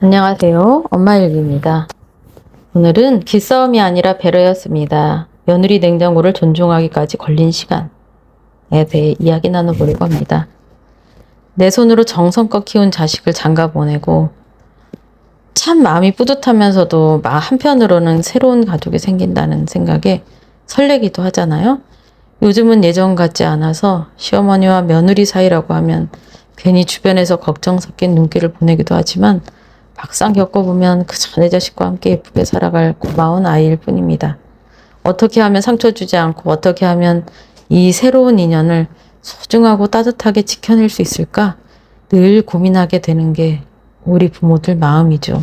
안녕하세요. 엄마일기입니다. 오늘은 기싸움이 아니라 배려였습니다. 며느리 냉장고를 존중하기까지 걸린 시간에 대해 이야기 나눠보려고 합니다. 내 손으로 정성껏 키운 자식을 장가 보내고 참 마음이 뿌듯하면서도 한편으로는 새로운 가족이 생긴다는 생각에 설레기도 하잖아요. 요즘은 예전 같지 않아서 시어머니와 며느리 사이라고 하면 괜히 주변에서 걱정 섞인 눈길을 보내기도 하지만 막상 겪어보면 그저 내 자식과 함께 예쁘게 살아갈 고마운 아이일 뿐입니다. 어떻게 하면 상처 주지 않고 어떻게 하면 이 새로운 인연을 소중하고 따뜻하게 지켜낼 수 있을까 늘 고민하게 되는 게 우리 부모들 마음이죠.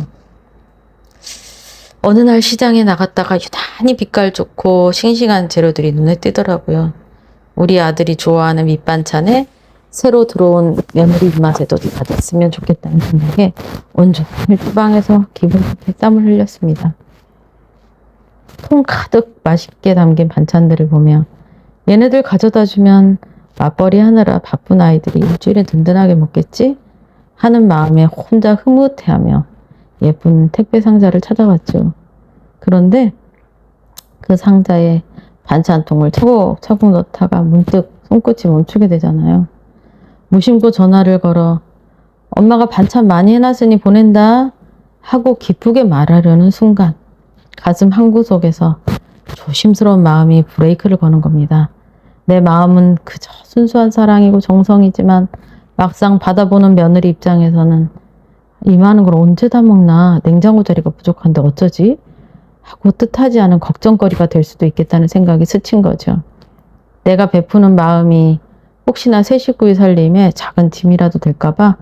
어느 날 시장에 나갔다가 유난히 빛깔 좋고 싱싱한 재료들이 눈에 띄더라고요. 우리 아들이 좋아하는 밑반찬에 새로 들어온 며느리 입맛에도 다 됐으면 좋겠다는 생각에 온종일 주방에서 기분 좋게 땀을 흘렸습니다. 통 가득 맛있게 담긴 반찬들을 보며 얘네들 가져다 주면 맞벌이 하느라 바쁜 아이들이 일주일에 든든하게 먹겠지? 하는 마음에 혼자 흐뭇해하며 예쁜 택배 상자를 찾아갔죠. 그런데 그 상자에 반찬통을 차곡차곡 넣다가 문득 손끝이 멈추게 되잖아요. 무심코 전화를 걸어 엄마가 반찬 많이 해놨으니 보낸다 하고 기쁘게 말하려는 순간 가슴 한구석에서 조심스러운 마음이 브레이크를 거는 겁니다. 내 마음은 그저 순수한 사랑이고 정성이지만 막상 받아보는 며느리 입장에서는 이 많은 걸 언제 다 먹나, 냉장고 자리가 부족한데 어쩌지? 하고 뜻하지 않은 걱정거리가 될 수도 있겠다는 생각이 스친 거죠. 내가 베푸는 마음이 혹시나 새 식구의 살림에 작은 짐이라도 될까봐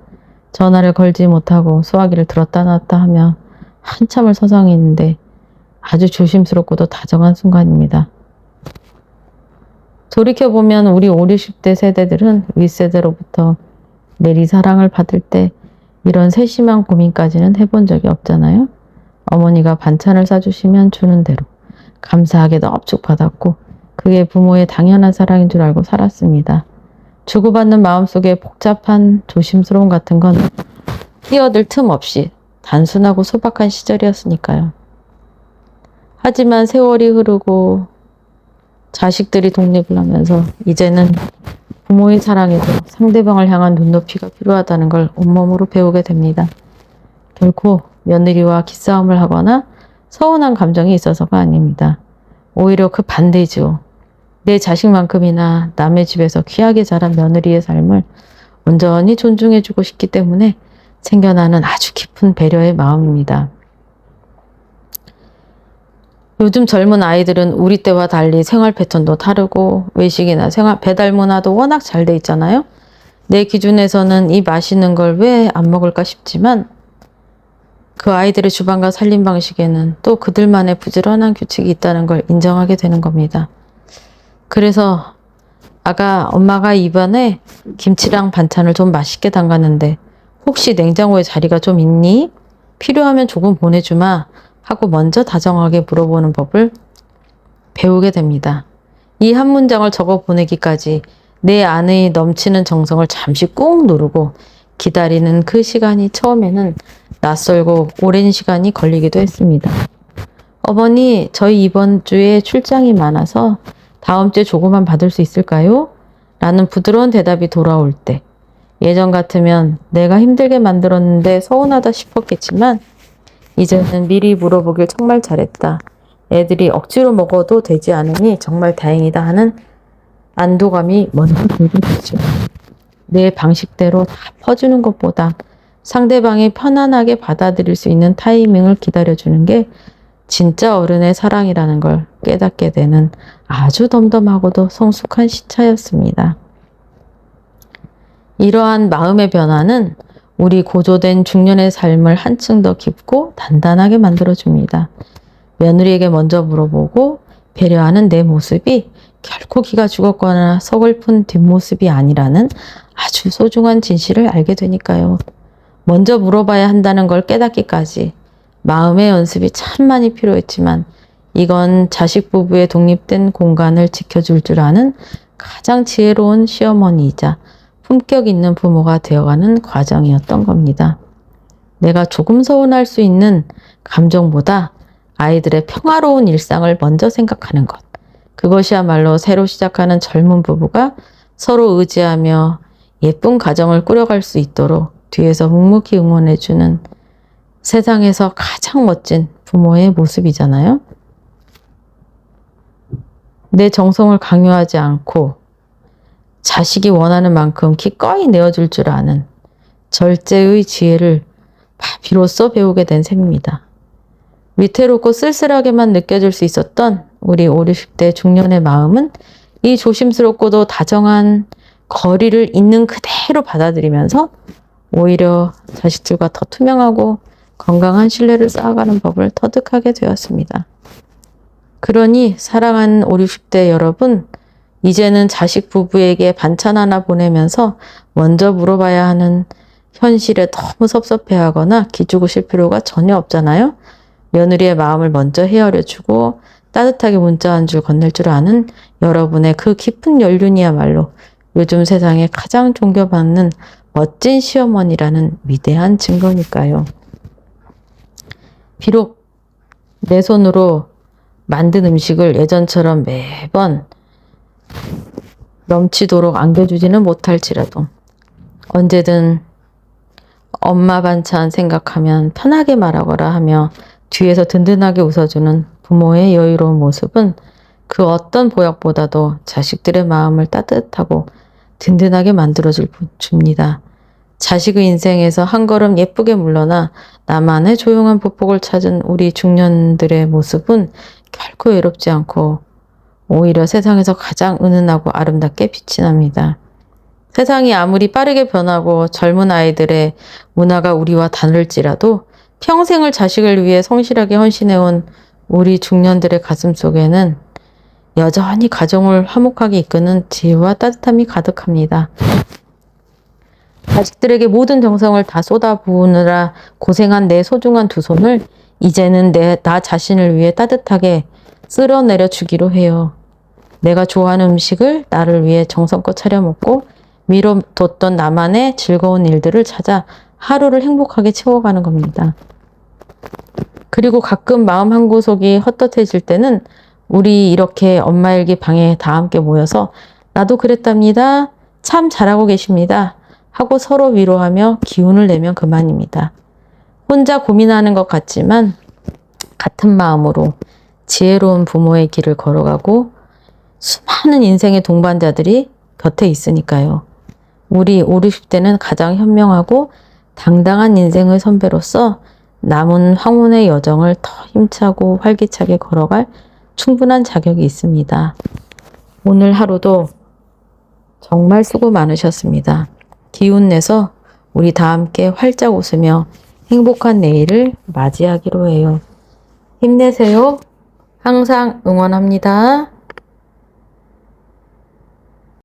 전화를 걸지 못하고 수화기를 들었다 놨다 하며 한참을 서성이는데 아주 조심스럽고도 다정한 순간입니다. 돌이켜보면 우리 5, 60대 세대들은 윗세대로부터 내리 사랑을 받을 때 이런 세심한 고민까지는 해본 적이 없잖아요. 어머니가 반찬을 싸주시면 주는 대로 감사하게 넙죽 받았고 그게 부모의 당연한 사랑인 줄 알고 살았습니다. 주고받는 마음속에 복잡한 조심스러움 같은 건 끼어들 틈 없이 단순하고 소박한 시절이었으니까요. 하지만 세월이 흐르고 자식들이 독립을 하면서 이제는 부모의 사랑에도 상대방을 향한 눈높이가 필요하다는 걸 온몸으로 배우게 됩니다. 결코 며느리와 기싸움을 하거나 서운한 감정이 있어서가 아닙니다. 오히려 그 반대죠. 내 자식만큼이나 남의 집에서 귀하게 자란 며느리의 삶을 온전히 존중해주고 싶기 때문에 생겨나는 아주 깊은 배려의 마음입니다. 요즘 젊은 아이들은 우리 때와 달리 생활 패턴도 다르고 외식이나 배달 문화도 워낙 잘 돼 있잖아요. 내 기준에서는 이 맛있는 걸 왜 안 먹을까 싶지만 그 아이들의 주방과 살림 방식에는 또 그들만의 부지런한 규칙이 있다는 걸 인정하게 되는 겁니다. 그래서 엄마가 이번에 김치랑 반찬을 좀 맛있게 담갔는데 혹시 냉장고에 자리가 좀 있니? 필요하면 조금 보내주마 하고 먼저 다정하게 물어보는 법을 배우게 됩니다. 이 한 문장을 적어 보내기까지 내 안의 넘치는 정성을 잠시 꾹 누르고 기다리는 그 시간이 처음에는 낯설고 오랜 시간이 걸리기도 했습니다. 어머니, 저희 이번 주에 출장이 많아서 다음 주에 조금만 받을 수 있을까요? 라는 부드러운 대답이 돌아올 때 예전 같으면 내가 힘들게 만들었는데 서운하다 싶었겠지만 이제는 미리 물어보길 정말 잘했다. 애들이 억지로 먹어도 되지 않으니 정말 다행이다 하는 안도감이 먼저 들게 되죠. 내 방식대로 다 퍼주는 것보다 상대방이 편안하게 받아들일 수 있는 타이밍을 기다려주는 게 진짜 어른의 사랑이라는 걸 깨닫게 되는 아주 덤덤하고도 성숙한 시차였습니다. 이러한 마음의 변화는 우리 고조된 중년의 삶을 한층 더 깊고 단단하게 만들어줍니다. 며느리에게 먼저 물어보고 배려하는 내 모습이 결코 기가 죽었거나 서글픈 뒷모습이 아니라는 아주 소중한 진실을 알게 되니까요. 먼저 물어봐야 한다는 걸 깨닫기까지 마음의 연습이 참 많이 필요했지만 이건 자식 부부의 독립된 공간을 지켜줄 줄 아는 가장 지혜로운 시어머니이자 품격 있는 부모가 되어가는 과정이었던 겁니다. 내가 조금 서운할 수 있는 감정보다 아이들의 평화로운 일상을 먼저 생각하는 것. 그것이야말로 새로 시작하는 젊은 부부가 서로 의지하며 예쁜 가정을 꾸려갈 수 있도록 뒤에서 묵묵히 응원해주는 세상에서 가장 멋진 부모의 모습이잖아요. 내 정성을 강요하지 않고 자식이 원하는 만큼 기꺼이 내어줄 줄 아는 절제의 지혜를 비로소 배우게 된 셈입니다. 위태롭고 쓸쓸하게만 느껴질 수 있었던 우리 5, 60대 중년의 마음은 이 조심스럽고도 다정한 거리를 있는 그대로 받아들이면서 오히려 자식들과 더 투명하고 건강한 신뢰를 쌓아가는 법을 터득하게 되었습니다. 그러니 사랑하는 5, 60대 여러분, 이제는 자식 부부에게 반찬 하나 보내면서 먼저 물어봐야 하는 현실에 너무 섭섭해하거나 기죽으실 필요가 전혀 없잖아요. 며느리의 마음을 먼저 헤아려주고 따뜻하게 문자 한 줄 건넬 줄 아는 여러분의 그 깊은 연륜이야말로 요즘 세상에 가장 존경받는 멋진 시어머니라는 위대한 증거니까요. 비록 내 손으로 만든 음식을 예전처럼 매번 넘치도록 안겨주지는 못할지라도 언제든 엄마 반찬 생각하면 편하게 말하거라 하며 뒤에서 든든하게 웃어주는 부모의 여유로운 모습은 그 어떤 보약보다도 자식들의 마음을 따뜻하고 든든하게 만들어줍니다. 자식의 인생에서 한 걸음 예쁘게 물러나 나만의 조용한 보폭을 찾은 우리 중년들의 모습은 결코 외롭지 않고 오히려 세상에서 가장 은은하고 아름답게 빛이 납니다. 세상이 아무리 빠르게 변하고 젊은 아이들의 문화가 우리와 다를지라도 평생을 자식을 위해 성실하게 헌신해온 우리 중년들의 가슴 속에는 여전히 가정을 화목하게 이끄는 지혜와 따뜻함이 가득합니다. 자식들에게 모든 정성을 다 쏟아부으느라 고생한 내 소중한 두 손을 이제는 나 자신을 위해 따뜻하게 쓸어내려 주기로 해요. 내가 좋아하는 음식을 나를 위해 정성껏 차려 먹고 미뤄뒀던 나만의 즐거운 일들을 찾아 하루를 행복하게 채워가는 겁니다. 그리고 가끔 마음 한구석이 헛헛해질 때는 우리 이렇게 엄마 일기 방에 다 함께 모여서 나도 그랬답니다. 참 잘하고 계십니다. 하고 서로 위로하며 기운을 내면 그만입니다. 혼자 고민하는 것 같지만 같은 마음으로 지혜로운 부모의 길을 걸어가고 수많은 인생의 동반자들이 곁에 있으니까요. 우리 5, 60대는 가장 현명하고 당당한 인생의 선배로서 남은 황혼의 여정을 더 힘차고 활기차게 걸어갈 충분한 자격이 있습니다. 오늘 하루도 정말 수고 많으셨습니다. 기운 내서 우리 다 함께 활짝 웃으며 행복한 내일을 맞이하기로 해요. 힘내세요. 항상 응원합니다.